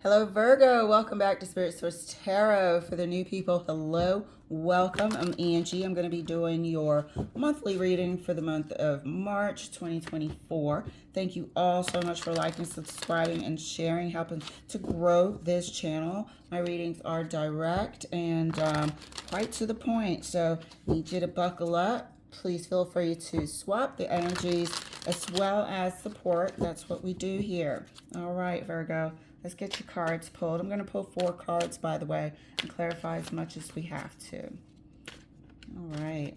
Hello, Virgo. Welcome back to Spirit Source Tarot. For the new people, hello, welcome. I'm Angie. I'm going to be doing your monthly reading for the month of March 2024. Thank you all so much for liking, subscribing, and sharing, helping to grow this channel. My readings are direct and quite to the point, so need you to buckle up. Please feel free to swap the energies as well as support. That's what we do here. All right, Virgo. Let's get your cards pulled. I'm going to pull 4 cards, by the way, and clarify as much as we have to. All right.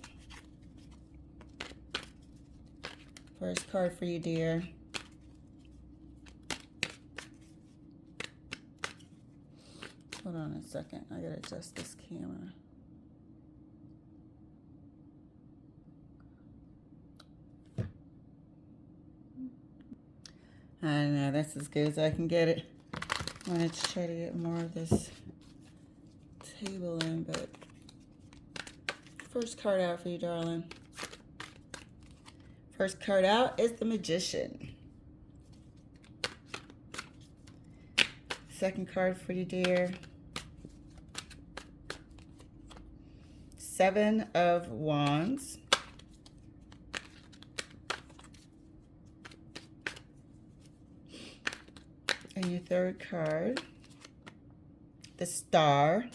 First card for you, dear. Hold on a second. I got to adjust this camera. I know, that's as good as I can get it. I wanted to try to get more of this table in, but first card out for you, darling. First card out is the Magician. Second card for you, dear. 7 of Wands. And your third card, the Star.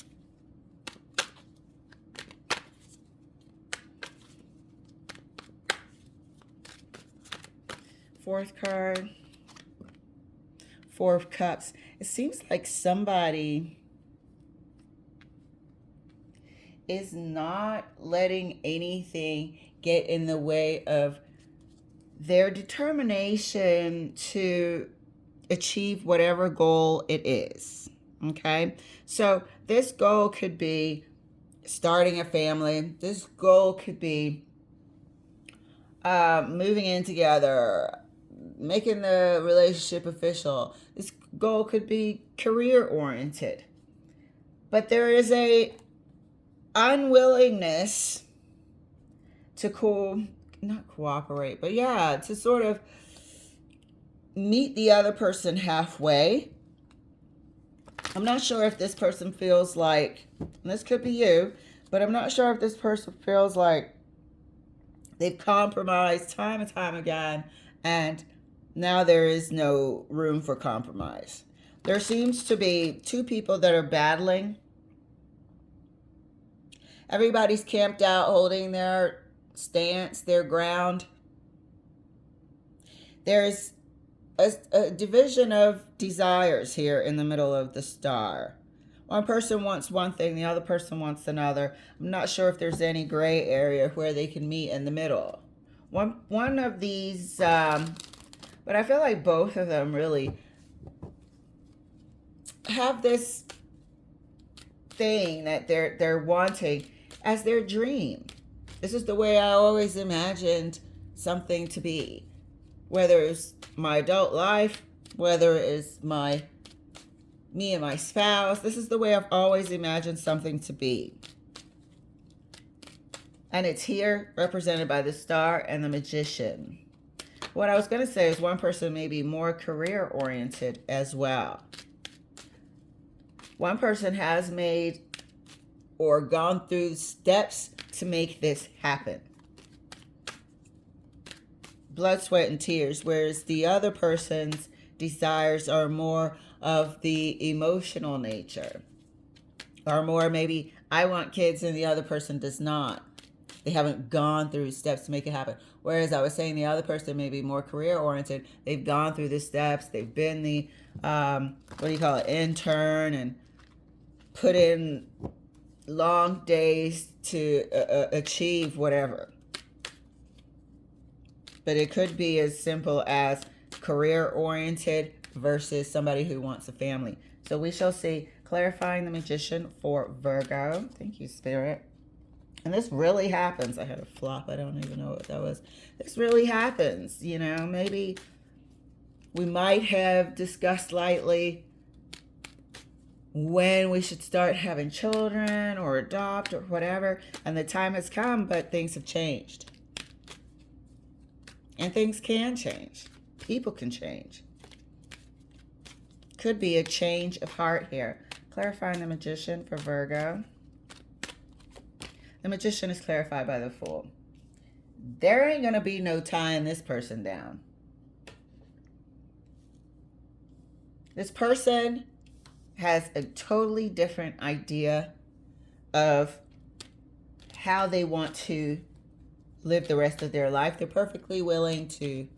Fourth card, 4 of Cups. It seems like somebody is not letting anything get in the way of their determination to achieve whatever goal it is. Okay, so this goal could be starting a family. This goal could be moving in together, making the relationship official. This goal could be career oriented, but there is a unwillingness to not cooperate, but yeah, to sort of meet the other person halfway. I'm not sure if this person feels like, and this could be you, but I'm not sure if this person feels like they've compromised time and time again, and now there is no room for compromise. There seems to be 2 people that are battling. Everybody's camped out, holding their stance, their ground. There's a division of desires here in the middle of the Star. One person wants one thing, the other person wants another. I'm not sure if there's any gray area where they can meet in the middle. One of these, but I feel like both of them really have this thing that they're wanting as their dream. This is the way I always imagined something to be. Whether it's my adult life, whether it's me and my spouse, this is the way I've always imagined something to be. And it's here represented by the Star and the Magician. What I was going to say is one person may be more career oriented as well. One person has made or gone through steps to make this happen. Blood, sweat, and tears, whereas the other person's desires are more of the emotional nature, or more maybe I want kids and the other person does not. They haven't gone through steps to make it happen. Whereas I was saying the other person may be more career oriented. They've gone through the steps. They've been the intern, and put in long days to achieve whatever. But it could be as simple as career-oriented versus somebody who wants a family. So we shall see. Clarifying the Magician for Virgo. Thank you, Spirit. And this really happens. I had a flop. I don't even know what that was. This really happens. You know, maybe we might have discussed lightly when we should start having children or adopt or whatever. And the time has come, but things have changed. And things can change. People can change. could be a change of heart here. Clarifying the Magician for Virgo. The Magician is clarified by the Fool. There ain't going to be no tying this person down. This person has a totally different idea of how they want to live the rest of their life. They're perfectly willing to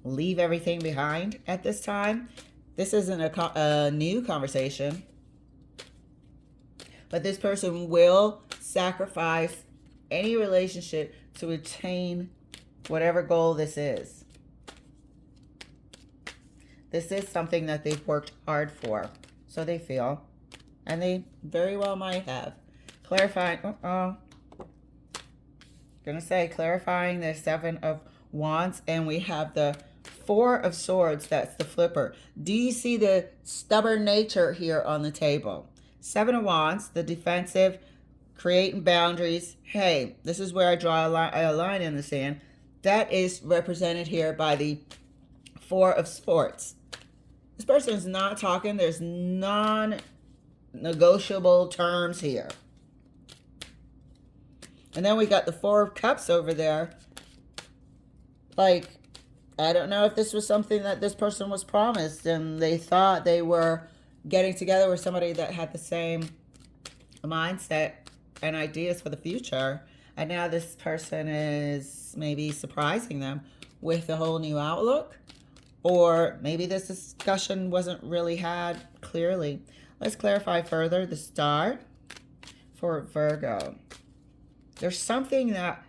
leave everything behind at this time. This isn't a new conversation, but this person will sacrifice any relationship to attain whatever goal this is. This is something that they've worked hard for, so they feel, and they very well might have. Clarifying, gonna say clarifying the Seven of Wands, and we have the Four of Swords. That's the flipper. Do you see the stubborn nature here on the table? Seven of Wands, the defensive, creating boundaries. Hey, this is where I draw a line in the sand. That is represented here by the Four of Swords. This person is not talking. There's non-negotiable terms here. And then we got the Four of Cups over there. Like, I don't know if this was something that this person was promised and they thought they were getting together with somebody that had the same mindset and ideas for the future. And now this person is maybe surprising them with a whole new outlook. Or maybe this discussion wasn't really had clearly. Let's clarify further. The Star for Virgo. There's something that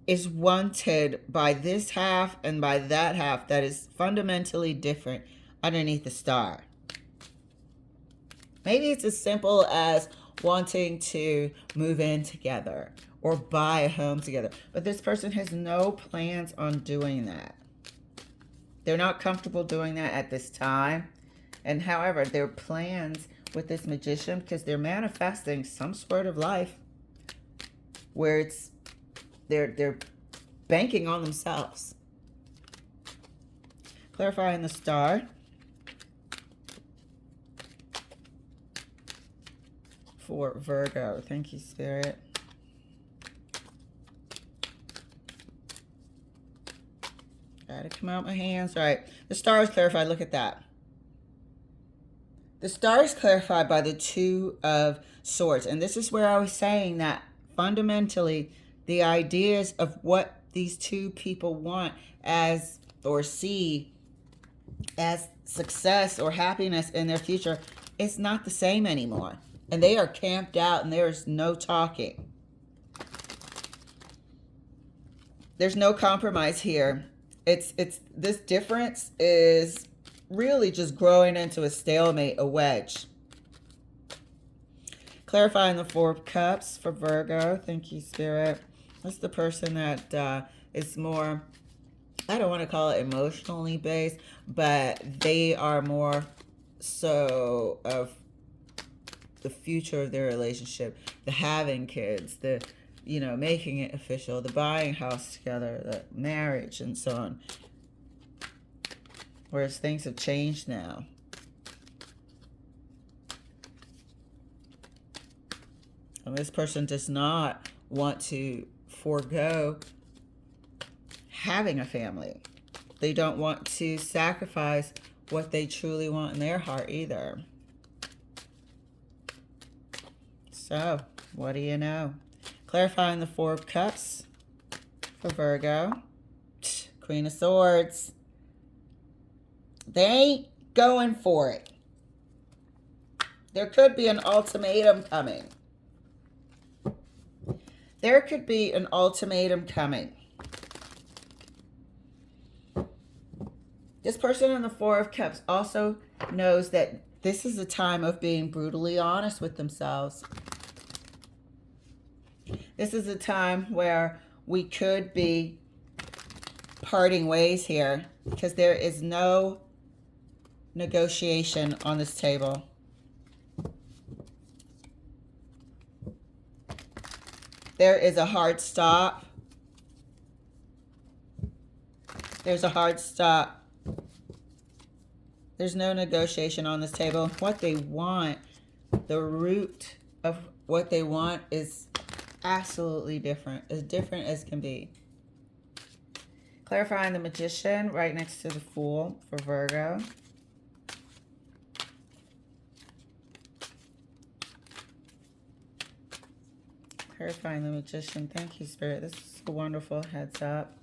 is wanted by this half and by that half that is fundamentally different underneath the Star. Maybe it's as simple as wanting to move in together or buy a home together. But this person has no plans on doing that. They're not comfortable doing that at this time. And however, their plans with this Magician, because they're manifesting some sort of life where it's they're banking on themselves. Clarifying the Star for Virgo. Thank you, Spirit. Gotta come out my hands. All right. The Star is clarified. Look at that. The Star is clarified by the Two of Swords. And this is where I was saying that fundamentally the ideas of what these two people want as or see as success or happiness in their future, it's not the same anymore. And they are camped out and there's no talking. There's no compromise here. It's this difference is really just growing into a stalemate, a wedge. Clarifying the Four of Cups for Virgo. Thank you, Spirit. That's the person that is more, I don't want to call it emotionally based, but they are more so of the future of their relationship, the having kids, the, you know, making it official, the buying a house together, the marriage, and so on. Whereas things have changed now. And this person does not want to forego having a family. They don't want to sacrifice what they truly want in their heart either. So, what do you know? Clarifying the Four of Cups for Virgo. Queen of Swords. They ain't going for it. There could be an ultimatum coming. There could be an ultimatum coming. This person in the Four of Cups also knows that this is a time of being brutally honest with themselves. This is a time where we could be parting ways here because there is no negotiation on this table. There is a hard stop. There's a hard stop. There's no negotiation on this table. What they want, the root of what they want is absolutely different. As different as can be. Clarifying the Magician right next to the Fool for Virgo. Clarifying the Magician. Thank you, Spirit. This is a wonderful heads up.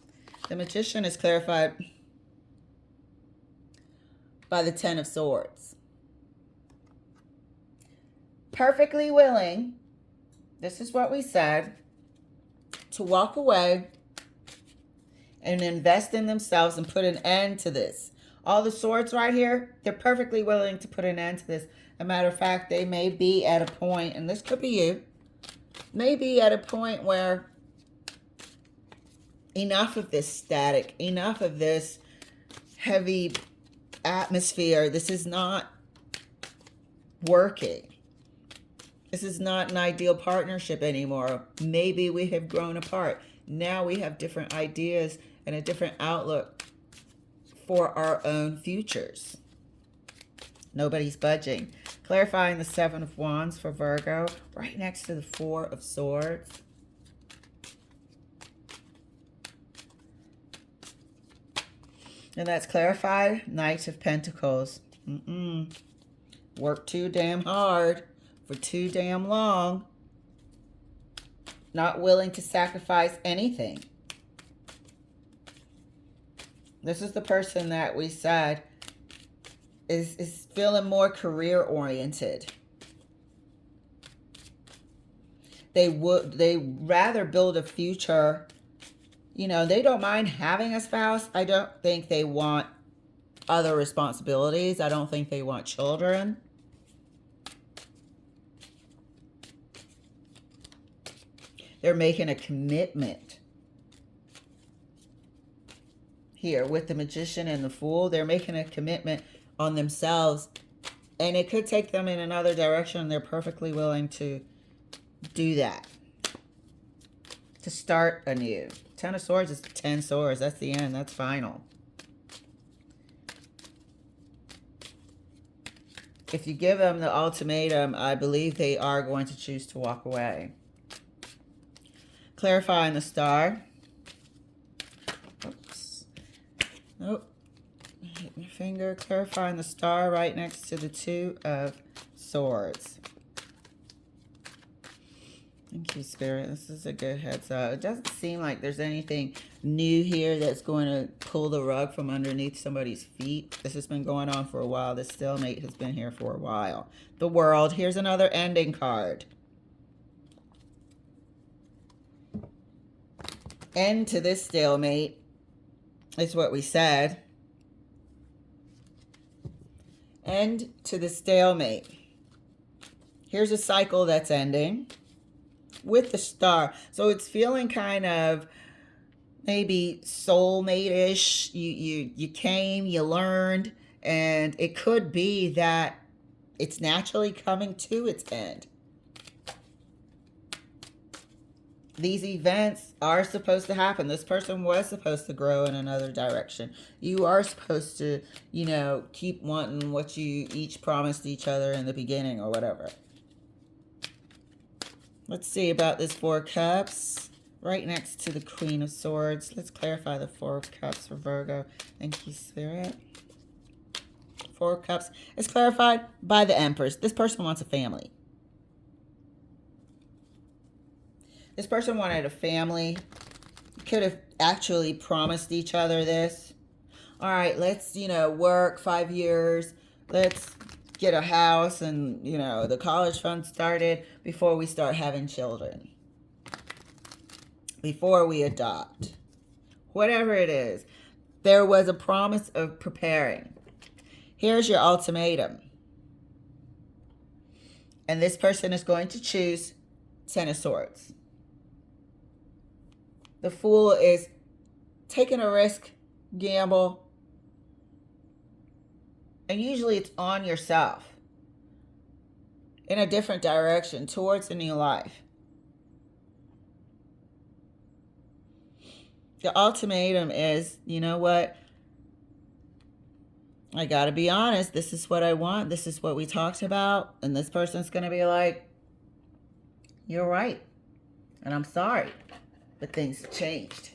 The Magician is clarified by the Ten of Swords. Perfectly willing, this is what we said, to walk away and invest in themselves and put an end to this. All the swords right here, they're perfectly willing to put an end to this. As a matter of fact, they may be at a point, and this could be you, may be at a point where enough of this static, enough of this heavy atmosphere, this is not working. This is not an ideal partnership anymore. Maybe we have grown apart. Now we have different ideas and a different outlook for our own futures. Nobody's budging. Clarifying the Seven of Wands for Virgo, right next to the Four of Swords. And that's clarified, Knight of Pentacles. Work too damn hard for too damn long. Not willing to sacrifice anything. This is the person that we said is feeling more career oriented. They rather build a future. You know, they don't mind having a spouse. I don't think they want other responsibilities. I don't think they want children. They're making a commitment here with the Magician and the Fool. They're making a commitment on themselves, and it could take them in another direction. They're perfectly willing to do that, to start anew. Ten of Swords is 10 swords. That's the end. That's final. If you give them the ultimatum, I believe they are going to choose to walk away. Clarifying the Star. Oops. Nope. Hit my finger. Clarifying the Star right next to the Two of Swords. Thank you, Spirit. This is a good heads up. It doesn't seem like there's anything new here that's going to pull the rug from underneath somebody's feet. This has been going on for a while. This stalemate has been here for a while. The World. Here's another ending card. End to this stalemate is what we said. End to the stalemate. Here's a cycle that's ending with the Star. So it's feeling kind of maybe soulmate-ish. You came, you learned, and it could be that it's naturally coming to its end. These events are supposed to happen. This person was supposed to grow in another direction. You are supposed to, you know, keep wanting what you each promised each other in the beginning or whatever. Let's see about this Four of Cups. Right next to the Queen of Swords. Let's clarify the Four of Cups for Virgo. Thank you, Spirit. Four of Cups is clarified by the Empress. This person wants a family. This person wanted a family. Could have actually promised each other this. All right, let's, you know, work 5 years. Let's get a house and, you know, the college fund started before we start having children. Before we adopt. Whatever it is. There was a promise of preparing. Here's your ultimatum. And this person is going to choose Ten of Swords. The Fool is taking a risk, gamble. And usually it's on yourself. In a different direction, towards a new life. The ultimatum is, you know what? I gotta be honest, this is what I want, this is what we talked about, and this person's gonna be like, you're right, and I'm sorry, but things have changed.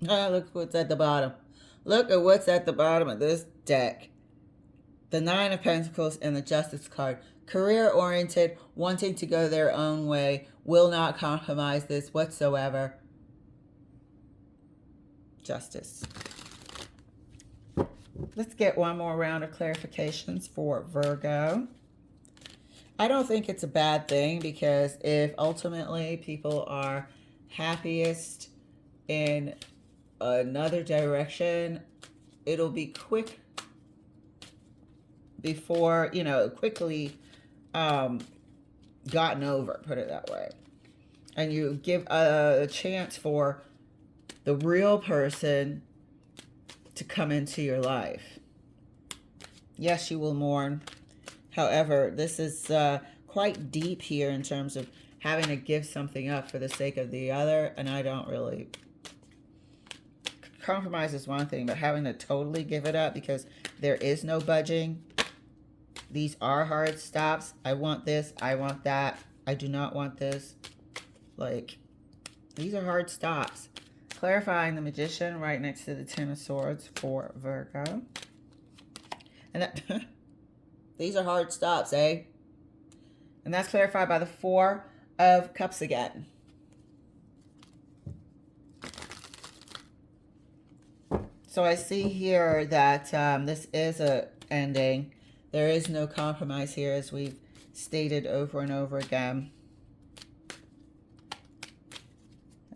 Look what's at the bottom. Look at what's at the bottom of this deck. The Nine of Pentacles and the Justice card. Career-oriented, wanting to go their own way, will not compromise this whatsoever. Justice. Let's get one more round of clarifications for Virgo. I don't think it's a bad thing, because if ultimately people are happiest in another direction, it'll be quick before, you know, quickly gotten over, put it that way. And you give a chance for the real person to come into your life. Yes, you will mourn. However, this is quite deep here in terms of having to give something up for the sake of the other. And I don't really... Compromise is one thing, but having to totally give it up because there is no budging. These are hard stops. I want this. I want that. I do not want this. Like, these are hard stops. Clarifying the Magician right next to the Ten of Swords for Virgo. And that, these are hard stops, eh? And that's clarified by the Four of Cups again. So I see here that this is a ending. There is no compromise here, as we've stated over and over again.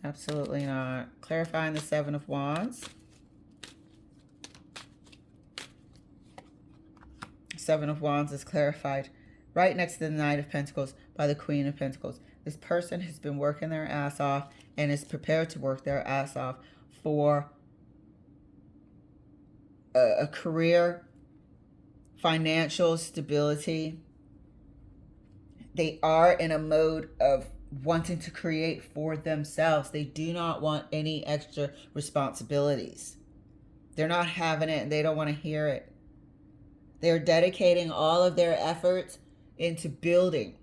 Absolutely not. Clarifying the Seven of Wands. Seven of Wands is clarified right next to the Knight of Pentacles by the Queen of Pentacles. This person has been working their ass off and is prepared to work their ass off for a career, financial stability. They are in a mode of wanting to create for themselves. They do not want any extra responsibilities. They're not having it, and they don't want to hear it. They're dedicating all of their efforts into building.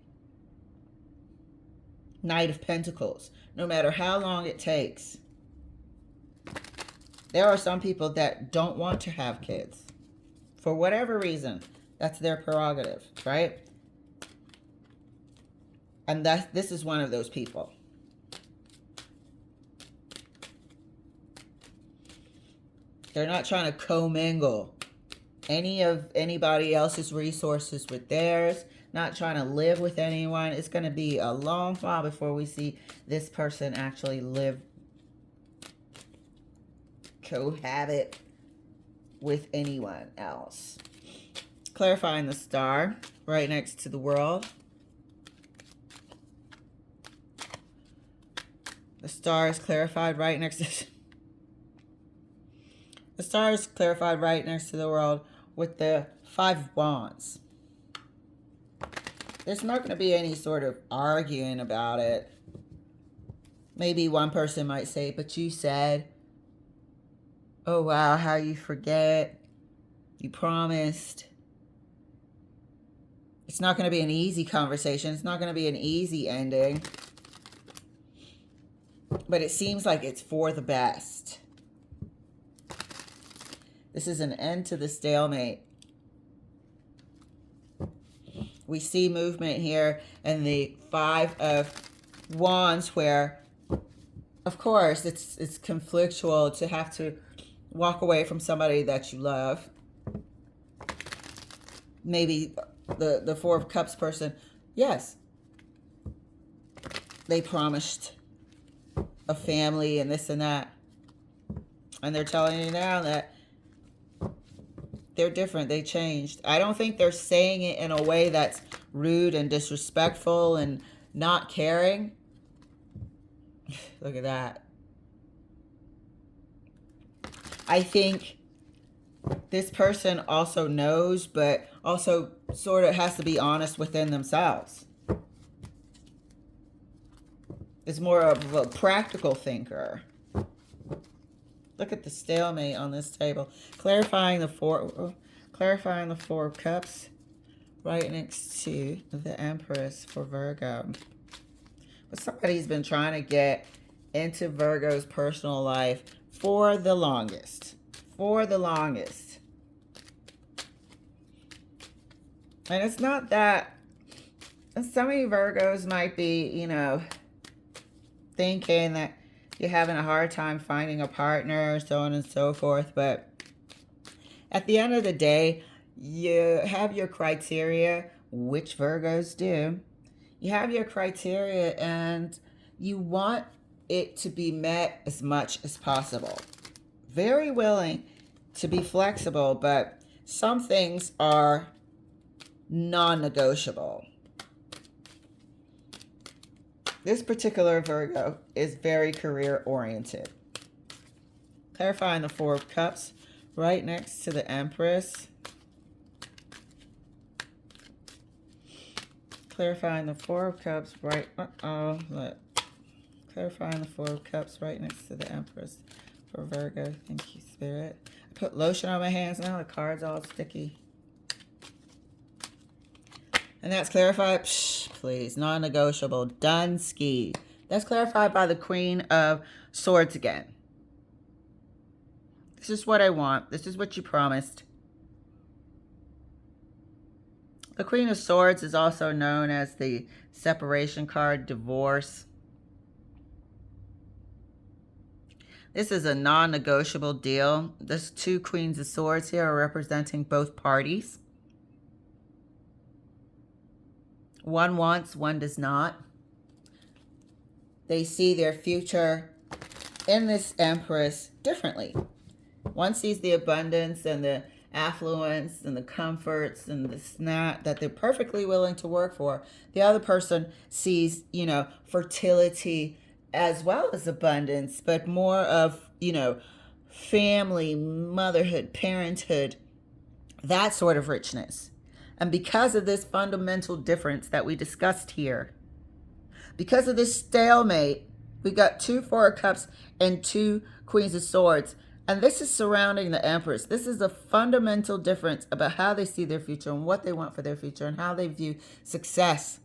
Knight of Pentacles, no matter how long it takes. There are some people that don't want to have kids. For whatever reason, that's their prerogative, right? And this is one of those people. They're not trying to commingle anybody else's resources with theirs. Not trying to live with anyone. It's going to be a long while before we see this person actually cohabit with anyone else. Clarifying the Star right next to the World. The Star is clarified right next to... The Star is clarified right next to the World with the Five of Wands. There's not going to be any sort of arguing about it. Maybe one person might say, but you said... Oh, wow, how you forget. You promised. It's not going to be an easy conversation. It's not going to be an easy ending. But it seems like it's for the best. This is an end to the stalemate. We see movement here in the Five of Wands where, of course, it's conflictual to have to walk away from somebody that you love. Maybe the Four of Cups person, yes, they promised a family and this and that. And they're telling you now that they're different. They changed. I don't think they're saying it in a way that's rude and disrespectful and not caring. Look at that. I think this person also knows, but also sort of has to be honest within themselves. Is more of a practical thinker. Look at the stalemate on this table. Clarifying the Four of Cups right next to the Empress for Virgo. But somebody's been trying to get into Virgo's personal life for the longest. For the longest. And it's not that. Some of you Virgos might be, thinking that you're having a hard time finding a partner, so on and so forth. But at the end of the day, you have your criteria, which Virgos do. You have your criteria and you want it to be met as much as possible. Very willing to be flexible, but some things are non-negotiable. This particular Virgo is very career-oriented. Clarifying the Four of Cups right next to the Empress. Clarifying the Four of Cups right... Clarifying the Four of Cups right next to the Empress for Virgo. Thank you, Spirit. I put lotion on my hands now. The card's all sticky. And that's clarified, please, non-negotiable, done ski. That's clarified by the Queen of Swords again. This is what I want. This is what you promised. The Queen of Swords is also known as the separation card, divorce. This is a non-negotiable deal. There's two Queens of Swords here are representing both parties. One wants, one does not. They see their future in this Empress differently. One sees the abundance and the affluence and the comforts and the snack that they're perfectly willing to work for. The other person sees, fertility as well as abundance, but more of, family, motherhood, parenthood, that sort of richness. And because of this fundamental difference that we discussed here, because of this stalemate, we got two Four of Cups and two Queens of Swords. And this is surrounding the Empress. This is a fundamental difference about how they see their future and what they want for their future and how they view success.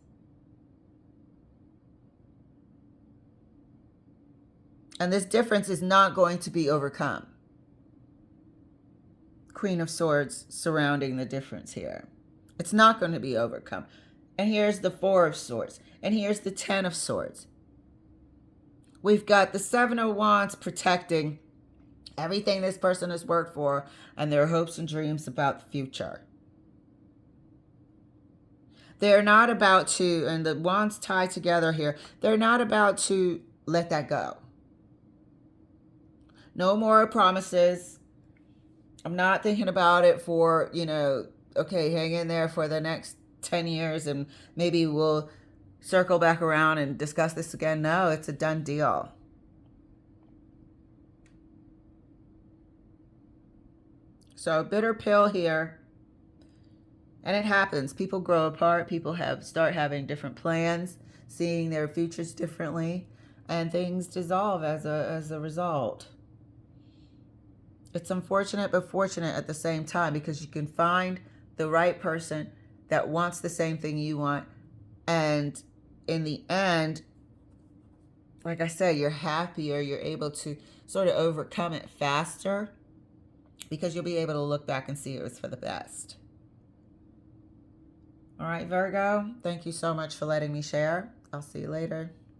And this difference is not going to be overcome. Queen of Swords surrounding the difference here. It's not going to be overcome. And here's the Four of Swords. And here's the Ten of Swords. We've got the Seven of Wands protecting everything this person has worked for and their hopes and dreams about the future. They're not about to, and the wands tied together here, they're not about to let that go. No more promises. I'm not thinking about it for, okay, hang in there for the next 10 years and maybe we'll circle back around and discuss this again. No, it's a done deal. So bitter pill here. And it happens. People grow apart. People start having different plans, seeing their futures differently, and things dissolve as a result. It's unfortunate but fortunate at the same time because you can find the right person that wants the same thing you want. And in the end, like I said, you're happier. You're able to sort of overcome it faster because you'll be able to look back and see it was for the best. All right, Virgo, thank you so much for letting me share. I'll see you later.